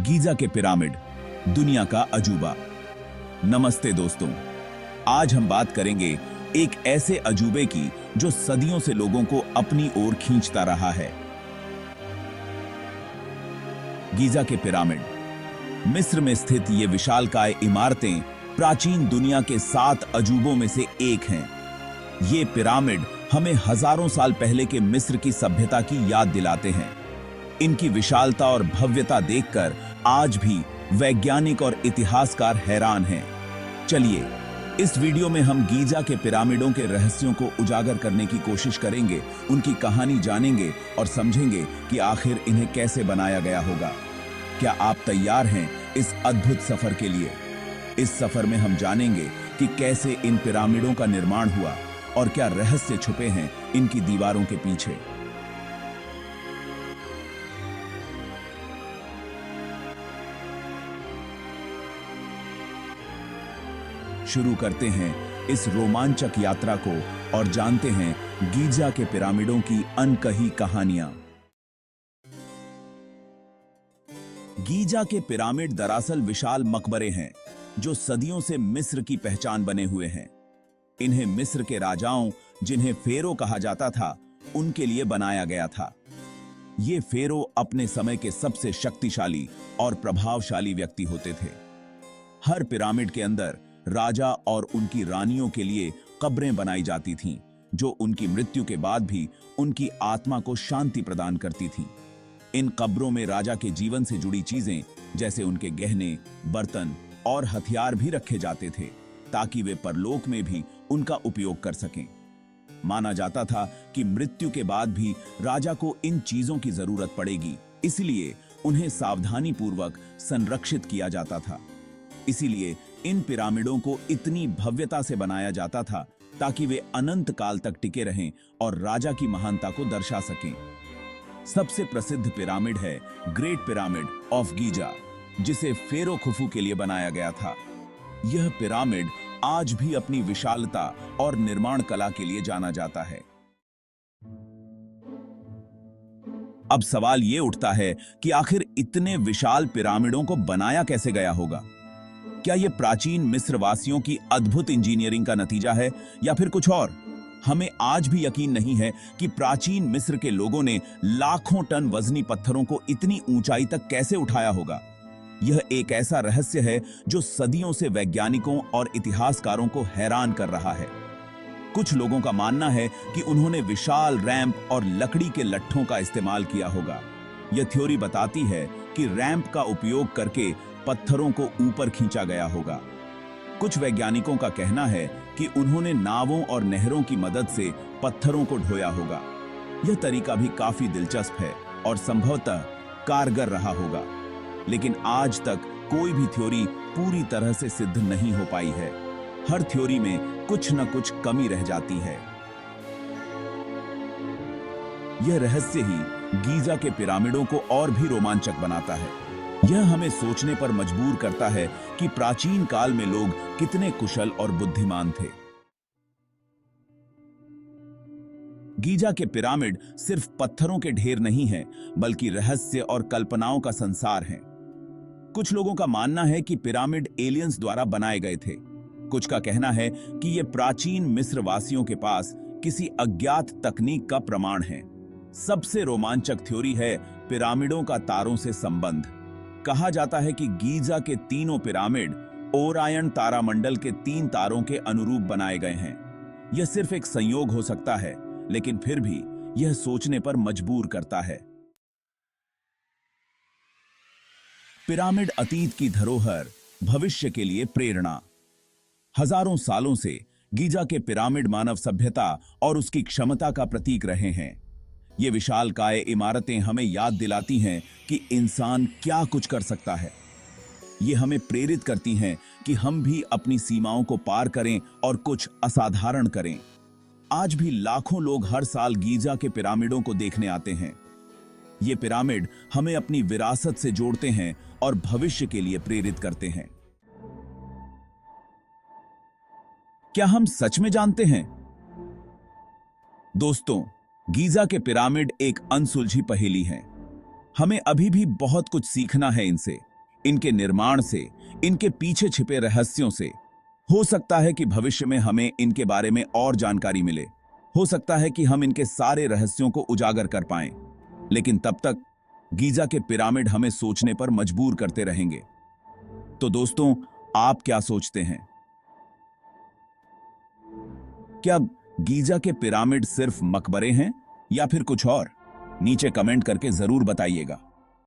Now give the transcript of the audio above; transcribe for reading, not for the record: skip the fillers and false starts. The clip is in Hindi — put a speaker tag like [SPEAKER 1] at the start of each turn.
[SPEAKER 1] गीजा के पिरामिड, दुनिया का अजूबा। नमस्ते दोस्तों, आज हम बात करेंगे एक ऐसे अजूबे की जो सदियों से लोगों को अपनी ओर खींचता रहा है। गीजा के पिरामिड। मिस्र में स्थित ये विशालकाय इमारतें प्राचीन दुनिया के 7 अजूबों में से एक हैं। ये पिरामिड हमें हजारों साल पहले के मिस्र की सभ्यता की याद दिलाते हैं। इनकी विशालता और भव्यता देखकर आज भी वैज्ञानिक और इतिहासकार हैरान हैं। चलिए, इस वीडियो में हम गीजा के पिरामिडों के रहस्यों को उजागर करने की कोशिश करेंगे, उनकी कहानी जानेंगे और समझेंगे कि आखिर इन्हें कैसे बनाया गया होगा। क्या आप तैयार हैं इस अद्भुत सफर के लिए? इस सफर में हम जानेंगे कि कैसे इन पिरामिडों का निर्माण हुआ और क्या रहस्य छुपे हैं इनकी दीवारों के पीछे। शुरू करते हैं इस रोमांचक यात्रा को और जानते हैं गीजा के पिरामिडों की अनकही कहानियां। गीजा के पिरामिड दरअसल विशाल मकबरे हैं जो सदियों से मिस्र की पहचान बने हुए हैं। इन्हें मिस्र के राजाओं, जिन्हें फेरो कहा जाता था, उनके लिए बनाया गया था। ये फेरो अपने समय के सबसे शक्तिशाली और प्रभावशाली व्यक्ति होते थे। हर पिरामिड के अंदर राजा और उनकी रानियों के लिए कब्रें बनाई जाती थीं, जो उनकी मृत्यु के बाद भी उनकी आत्मा को शांति प्रदान करती थीं। इन कब्रों में राजा के जीवन से जुड़ी चीजें जैसे उनके गहने, बर्तन और हथियार भी रखे जाते थे, ताकि वे परलोक में भी उनका उपयोग कर सकें। माना जाता था कि मृत्यु के बाद भी राजा को इन चीजों की जरूरत पड़ेगी, इसलिए उन्हें सावधानी पूर्वक संरक्षित किया जाता था। इसीलिए इन पिरामिडों को इतनी भव्यता से बनाया जाता था ताकि वे अनंत काल तक टिके रहें और राजा की महानता को दर्शा सकें। सबसे प्रसिद्ध पिरामिड है ग्रेट पिरामिड ऑफ गीजा, जिसे फेरो खुफू के लिए बनाया गया था। यह पिरामिड आज भी अपनी विशालता और निर्माण कला के लिए जाना जाता है। अब सवाल यह उठता है कि आखिर इतने विशाल पिरामिडों को बनाया कैसे गया होगा? क्या यह प्राचीन मिस्र वासियों की अद्भुत इंजीनियरिंग का नतीजा है या फिर कुछ और? हमें आज भी यकीन नहीं है कि प्राचीन मिस्र के लोगों ने लाखों टन वजनी पत्थरों को इतनी ऊंचाई तक कैसे उठाया होगा। यह एक ऐसा रहस्य है जो सदियों से वैज्ञानिकों और इतिहासकारों को हैरान कर रहा है। कुछ लोगों का मानना है कि उन्होंने विशाल रैंप और लकड़ी के लट्ठों का इस्तेमाल किया होगा। यह थ्योरी बताती है कि रैंप का उपयोग करके पत्थरों को ऊपर खींचा गया होगा। कुछ वैज्ञानिकों का कहना है कि उन्होंने नावों और नहरों की मदद से पत्थरों को ढोया होगा। यह तरीका भी काफी दिलचस्प है और संभवतः कारगर रहा होगा, लेकिन आज तक कोई भी थ्योरी पूरी तरह से सिद्ध नहीं हो पाई है। हर थ्योरी में कुछ न कुछ कमी रह जाती है। यह रहस्य ही गीजा के पिरामिडों को और भी रोमांचक बनाता है। यह हमें सोचने पर मजबूर करता है कि प्राचीन काल में लोग कितने कुशल और बुद्धिमान थे। गीजा के पिरामिड सिर्फ पत्थरों के ढेर नहीं हैं, बल्कि रहस्य और कल्पनाओं का संसार हैं। कुछ लोगों का मानना है कि पिरामिड एलियंस द्वारा बनाए गए थे। कुछ का कहना है कि यह प्राचीन मिस्र वासियों के पास किसी अज्ञात तकनीक का प्रमाण है। सबसे रोमांचक थ्योरी है पिरामिडों का तारों से संबंध। कहा जाता है कि गीजा के तीनों पिरामिड ओरायन तारामंडल के 3 तारों के अनुरूप बनाए गए हैं। यह सिर्फ एक संयोग हो सकता है, लेकिन फिर भी यह सोचने पर मजबूर करता है। पिरामिड अतीत की धरोहर, भविष्य के लिए प्रेरणा। हजारों सालों से गीजा के पिरामिड मानव सभ्यता और उसकी क्षमता का प्रतीक रहे हैं। ये विशालकाय इमारतें हमें याद दिलाती हैं कि इंसान क्या कुछ कर सकता है। ये हमें प्रेरित करती हैं कि हम भी अपनी सीमाओं को पार करें और कुछ असाधारण करें। आज भी लाखों लोग हर साल गीजा के पिरामिडों को देखने आते हैं। ये पिरामिड हमें अपनी विरासत से जोड़ते हैं और भविष्य के लिए प्रेरित करते हैं। क्या हम सच में जानते हैं? दोस्तों, गीजा के पिरामिड एक अनसुलझी पहेली हैं। हमें अभी भी बहुत कुछ सीखना है इनसे। इनके निर्माण से, इनके पीछे छिपे रहस्यों से। हो सकता है कि भविष्य में हमें इनके बारे में और जानकारी मिले। हो सकता है कि हम इनके सारे रहस्यों को उजागर कर पाएं। लेकिन तब तक गीजा के पिरामिड हमें सोचने पर मजबूर करते रहेंगे। तो दोस्तों, आप क्या सोचते हैं? क्या गीजा के पिरामिड सिर्फ मकबरे हैं या फिर कुछ और? नीचे कमेंट करके जरूर बताइएगा।